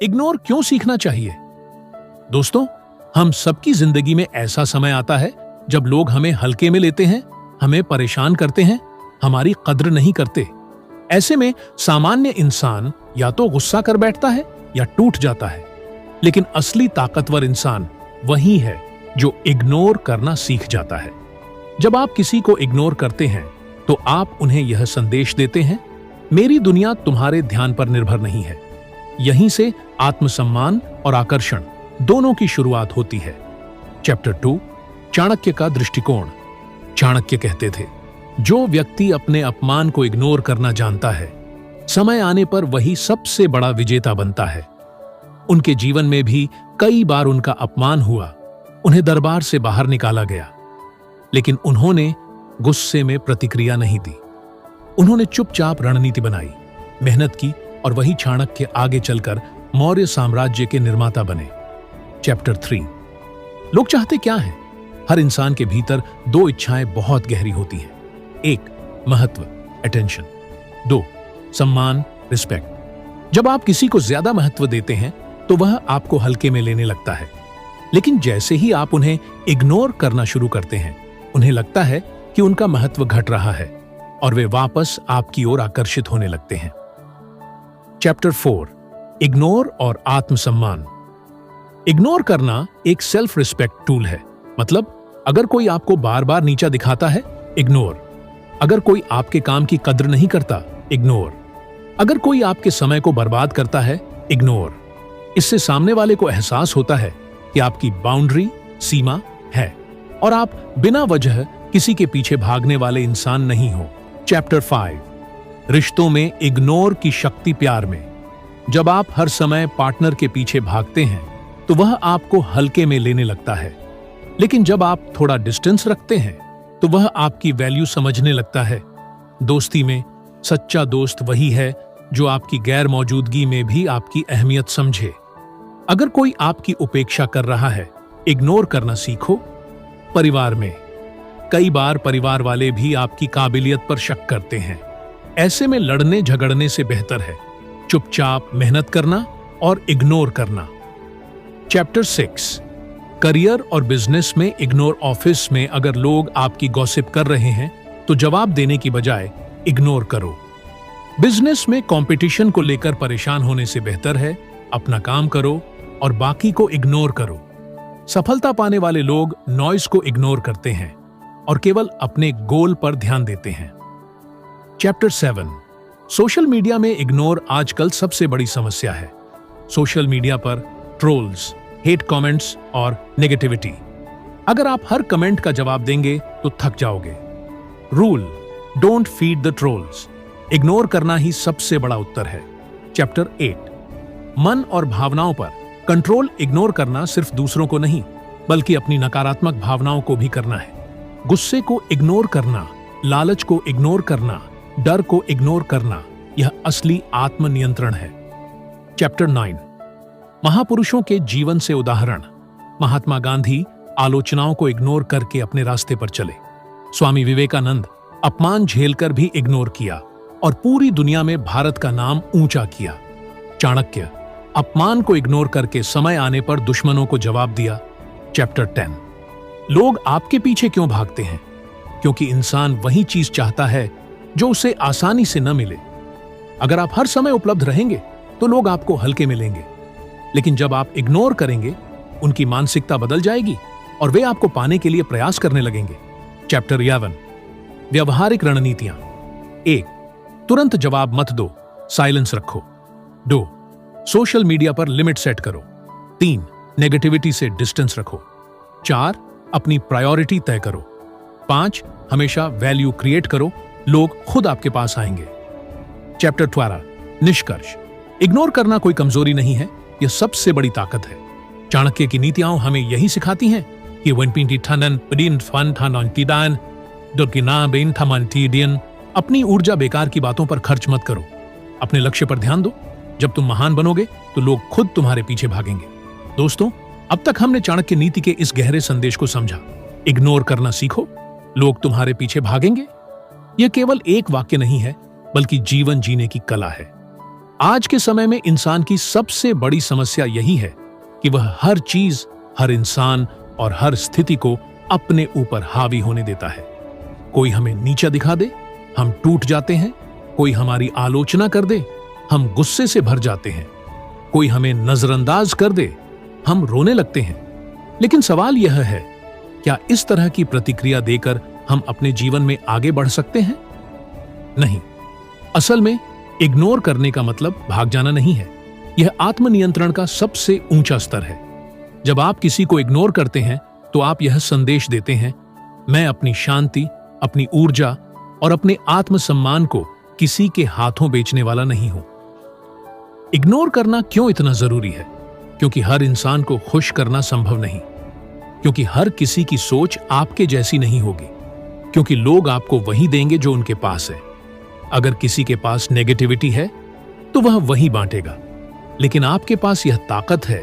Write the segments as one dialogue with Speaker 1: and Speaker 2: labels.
Speaker 1: Ignore क्यों सीखना चाहिए? दोस्तों, हम सबकी जिंदगी में ऐसा समय आता है जब लोग हमें हल्के में लेते हैं, हमें परेशान करते हैं, हमारी कद्र नहीं करते। ऐसे में सामान्य इंसान या तो गुस्सा कर बैठता है या टूट जाता है, लेकिन असली ताकतवर इंसान वही है जो इग्नोर करना सीख जाता है। जब आप किसी को इग्नोर करते हैं तो आप उन्हें यह संदेश देते हैं, मेरी दुनिया तुम्हारे ध्यान पर निर्भर नहीं है। यहीं से आत्मसम्मान और आकर्षण दोनों की शुरुआत होती है। चैप्टर 2, चाणक्य का दृष्टिकोण। चाणक्य कहते थे, जो व्यक्ति अपने अपमान को इग्नोर करना जानता है, समय आने पर वही सबसे बड़ा विजेता बनता है। उनके जीवन में भी कई बार उनका अपमान हुआ, उन्हें दरबार से बाहर निकाला गया, लेकिन उन्होंने गुस्से में प्रतिक्रिया नहीं दी। उन्होंने चुपचाप रणनीति बनाई, मेहनत की और वही चाणक्य आगे चलकर मौर्य साम्राज्य के निर्माता बने। चैप्टर 3, लोग चाहते क्या हैं? हर इंसान के भीतर दो इच्छाएं बहुत गहरी होती हैं। 1, महत्व, अटेंशन। 2, सम्मान, रिस्पेक्ट। जब आप किसी को ज्यादा महत्व देते हैं तो वह आपको हल्के में लेने लगता है, लेकिन जैसे ही आप उन्हें इग्नोर करना शुरू करते हैं, उन्हें लगता है कि उनका महत्व घट रहा है और वे वापस आपकी ओर आकर्षित होने लगते हैं। चैप्टर 4, इग्नोर और आत्मसम्मान। इग्नोर करना एक सेल्फ रिस्पेक्ट टूल है। मतलब अगर कोई आपको बार बार नीचा दिखाता है, इग्नोर। अगर कोई आपके काम की कद्र नहीं करता, इग्नोर। अगर कोई आपके समय को बर्बाद करता है, इग्नोर। इससे सामने वाले को एहसास होता है कि आपकी बाउंड्री, सीमा है और आप बिना वजह किसी के पीछे भागने वाले इंसान नहीं हो। चैप्टर 5, रिश्तों में इग्नोर की शक्ति प्यार में। जब आप हर समय पार्टनर के पीछे भागते हैं तो वह आपको हल्के में लेने लगता है, लेकिन जब आप थोड़ा डिस्टेंस रखते हैं तो वह आपकी वैल्यू समझने लगता है। दोस्ती में सच्चा दोस्त वही है जो आपकी गैर मौजूदगी में भी आपकी अहमियत समझे। अगर कोई आपकी उपेक्षा कर रहा है, इग्नोर करना सीखो। परिवार में कई बार परिवार वाले भी आपकी काबिलियत पर शक करते हैं। ऐसे में लड़ने झगड़ने से बेहतर है चुपचाप मेहनत करना और इग्नोर करना। चैप्टर 6, करियर और बिजनेस में इग्नोर। ऑफिस में अगर लोग आपकी गॉसिप कर रहे हैं तो जवाब देने की बजाय इग्नोर करो। बिजनेस में कंपटीशन को लेकर परेशान होने से बेहतर है अपना काम करो और बाकी को इग्नोर करो। सफलता पाने वाले लोग नॉइज को इग्नोर करते हैं और केवल अपने गोल पर ध्यान देते हैं। चैप्टर 7, सोशल मीडिया में इग्नोर आजकल सबसे बड़ी समस्या है। सोशल मीडिया पर ट्रोल्स, हेट कमेंट्स और नेगेटिविटी। अगर आप हर कमेंट का जवाब देंगे तो थक जाओगे। Rule, don't feed the trolls. Ignore करना ही सबसे बड़ा उत्तर है। चैप्टर 8, मन और भावनाओं पर कंट्रोल। इग्नोर करना सिर्फ दूसरों को नहीं बल्कि अपनी नकारात्मक भावनाओं को भी करना है। गुस्से को इग्नोर करना, लालच को इग्नोर करना, डर को इग्नोर करना, यह असली आत्मनियंत्रण है। चैप्टर 9, महापुरुषों के जीवन से उदाहरण। महात्मा गांधी आलोचनाओं को इग्नोर करके अपने रास्ते पर चले। स्वामी विवेकानंद अपमान झेलकर भी इग्नोर किया और पूरी दुनिया में भारत का नाम ऊंचा किया। चाणक्य अपमान को इग्नोर करके समय आने पर दुश्मनों को जवाब दिया। चैप्टर 10, लोग आपके पीछे क्यों भागते हैं? क्योंकि इंसान वही चीज चाहता है जो उसे आसानी से न मिले। अगर आप हर समय उपलब्ध रहेंगे तो लोग आपको हल्के में लेंगे, लेकिन जब आप इग्नोर करेंगे उनकी मानसिकता बदल जाएगी और वे आपको पाने के लिए प्रयास करने लगेंगे। चैप्टर 11, व्यवहारिक रणनीतियां। 1, तुरंत जवाब मत दो, साइलेंस रखो। 2, सोशल मीडिया पर लिमिट सेट करो। 3, नेगेटिविटी से डिस्टेंस रखो। 4, अपनी प्रायोरिटी तय करो। 5, हमेशा वैल्यू क्रिएट करो, लोग खुद आपके पास आएंगे। चैप्टर 12, निष्कर्ष। इग्नोर करना कोई कमजोरी नहीं है, यह सबसे बड़ी ताकत है। चाणक्य की नीतियां हमें यही सिखाती हैं कि अपनी ऊर्जा बेकार की बातों पर खर्च मत करो, अपने लक्ष्य पर ध्यान दो। जब तुम महान बनोगे तो लोग खुद तुम्हारे पीछे भागेंगे। दोस्तों, अब तक हमने चाणक्य नीति के इस गहरे संदेश को समझा। इग्नोर करना सीखो, लोग तुम्हारे पीछे भागेंगे। यह केवल एक वाक्य नहीं है बल्कि जीवन जीने की कला है। आज के समय में इंसान की सबसे बड़ी समस्या यही है कि वह हर चीज, हर इंसान और हर स्थिति को अपने ऊपर हावी होने देता है। कोई हमें नीचा दिखा दे, हम टूट जाते हैं। कोई हमारी आलोचना कर दे, हम गुस्से से भर जाते हैं। कोई हमें नजरअंदाज कर दे, हम रोने लगते हैं। लेकिन सवाल यह है, क्या इस तरह की प्रतिक्रिया देकर हम अपने जीवन में आगे बढ़ सकते हैं? नहीं। असल में इग्नोर करने का मतलब भाग जाना नहीं है। यह आत्मनियंत्रण का सबसे ऊंचा स्तर है। जब आप किसी को इग्नोर करते हैं तो आप यह संदेश देते हैं, मैं अपनी शांति, अपनी ऊर्जा और अपने आत्मसम्मान को किसी के हाथों बेचने वाला नहीं हूं। इग्नोर करना क्यों इतना जरूरी है? क्योंकि हर इंसान को खुश करना संभव नहीं, क्योंकि हर किसी की सोच आपके जैसी नहीं होगी, क्योंकि लोग आपको वही देंगे जो उनके पास है। अगर किसी के पास नेगेटिविटी है तो वह वही बांटेगा, लेकिन आपके पास यह ताकत है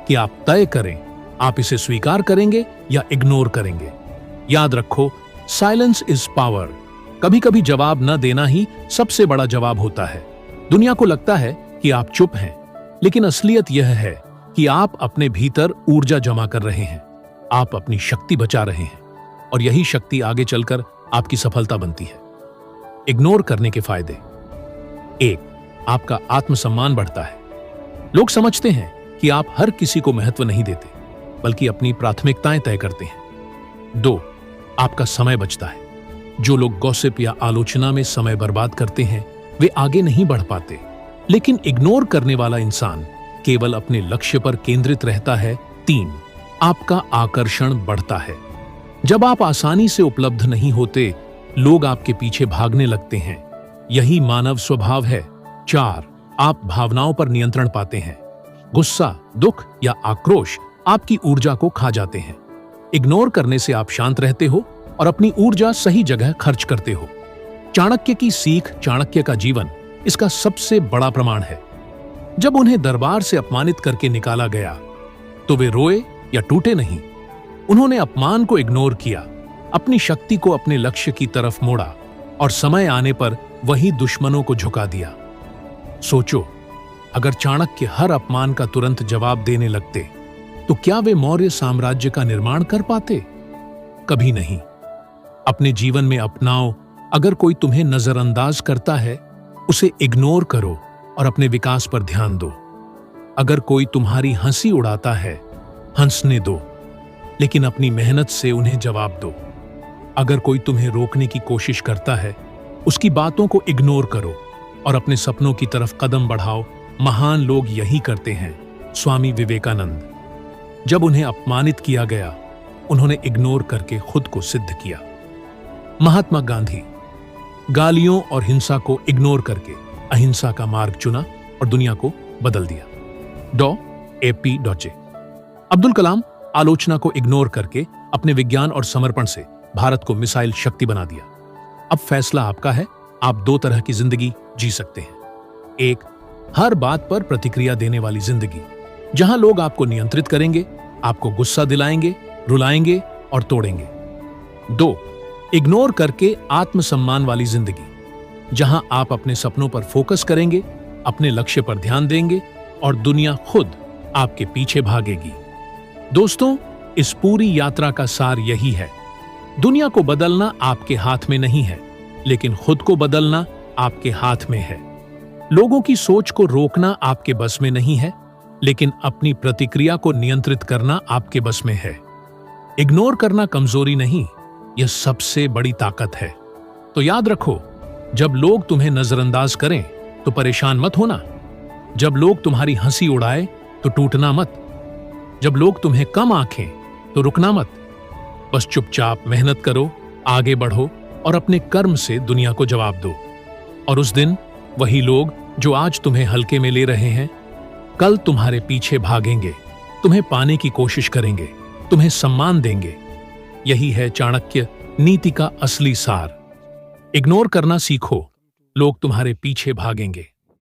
Speaker 1: कि आप तय करें, आप इसे स्वीकार करेंगे या इग्नोर करेंगे। याद रखो, साइलेंस इज पावर। कभी कभी जवाब न देना ही सबसे बड़ा जवाब होता है। दुनिया को लगता है कि आप चुप हैं, लेकिन असलियत यह है कि आप अपने भीतर ऊर्जा जमा कर रहे हैं, आप अपनी शक्ति बचा रहे हैं, और यही शक्ति आगे चलकर आपकी सफलता बनती है। इग्नोर करने के फायदे: 1. आपका आत्मसम्मान बढ़ता है। लोग समझते हैं कि आप हर किसी को महत्व नहीं देते, बल्कि अपनी प्राथमिकताएं तय करते हैं। 2. आपका समय बचता है। जो लोग गॉसिप या आलोचना में समय बर्बाद करते हैं वे आगे नहीं बढ़ पाते, लेकिन इग्नोर करने वाला इंसान केवल अपने लक्ष्य पर केंद्रित रहता है। 3. आपका आकर्षण बढ़ता है। जब आप आसानी से उपलब्ध नहीं होते, लोग आपके पीछे भागने लगते हैं। यही मानव स्वभाव है। 4. आप भावनाओं पर नियंत्रण पाते हैं। गुस्सा, दुख या आक्रोश आपकी ऊर्जा को खा जाते हैं। इग्नोर करने से आप शांत रहते हो और अपनी ऊर्जा सही जगह खर्च करते हो। चाणक्य की सीख, चाणक्य का जीवन, इसका सबसे बड़ा प्रमाण है। जब उन्हें दरबार से अपमानित करके निकाला गया तो वे रोए या टूटे नहीं। उन्होंने अपमान को इग्नोर किया, अपनी शक्ति को अपने लक्ष्य की तरफ मोड़ा और समय आने पर वही दुश्मनों को झुका दिया। सोचो, अगर चाणक्य हर अपमान का तुरंत जवाब देने लगते तो क्या वे मौर्य साम्राज्य का निर्माण कर पाते? कभी नहीं। अपने जीवन में अपनाओ, अगर कोई तुम्हें नजरअंदाज करता है उसे इग्नोर करो और अपने विकास पर ध्यान दो। अगर कोई तुम्हारी हंसी उड़ाता है, हंसने दो, लेकिन अपनी मेहनत से उन्हें जवाब दो। अगर कोई तुम्हें रोकने की कोशिश करता है, उसकी बातों को इग्नोर करो और अपने सपनों की तरफ कदम बढ़ाओ। महान लोग यही करते हैं। स्वामी विवेकानंद, जब उन्हें अपमानित किया गया, उन्होंने इग्नोर करके खुद को सिद्ध किया। महात्मा गांधी, गालियों और हिंसा को इग्नोर करके अहिंसा का मार्ग चुना और दुनिया को बदल दिया। डॉ. A.P. डॉचे। अब्दुल कलाम, आलोचना को इग्नोर करके अपने विज्ञान और समर्पण से भारत को मिसाइल शक्ति बना दिया। अब फैसला आपका है। आप 2 तरह की जिंदगी जी सकते हैं। 1. हर बात पर प्रतिक्रिया देने वाली जिंदगी, जहां लोग आपको नियंत्रित करेंगे, आपको गुस्सा दिलाएंगे, रुलाएंगे और तोड़ेंगे। 2. इग्नोर करके आत्मसम्मान वाली जिंदगी, जहां आप अपने सपनों पर फोकस करेंगे, अपने लक्ष्य पर ध्यान देंगे और दुनिया खुद आपके पीछे भागेगी। दोस्तों, इस पूरी यात्रा का सार यही है, दुनिया को बदलना आपके हाथ में नहीं है, लेकिन खुद को बदलना आपके हाथ में है। लोगों की सोच को रोकना आपके बस में नहीं है, लेकिन अपनी प्रतिक्रिया को नियंत्रित करना आपके बस में है। इग्नोर करना कमजोरी नहीं, यह सबसे बड़ी ताकत है। तो याद रखो, जब लोग तुम्हें नजरअंदाज करें तो परेशान मत होना। जब लोग तुम्हारी हंसी उड़ाए तो टूटना मत। जब लोग तुम्हें कम आंखें तो रुकना मत। बस चुपचाप मेहनत करो, आगे बढ़ो और अपने कर्म से दुनिया को जवाब दो। और उस दिन वही लोग जो आज तुम्हें हल्के में ले रहे हैं, कल तुम्हारे पीछे भागेंगे, तुम्हें पाने की कोशिश करेंगे, तुम्हें सम्मान देंगे। यही है चाणक्य नीति का असली सार। इग्नोर करना सीखो, लोग तुम्हारे पीछे भागेंगे।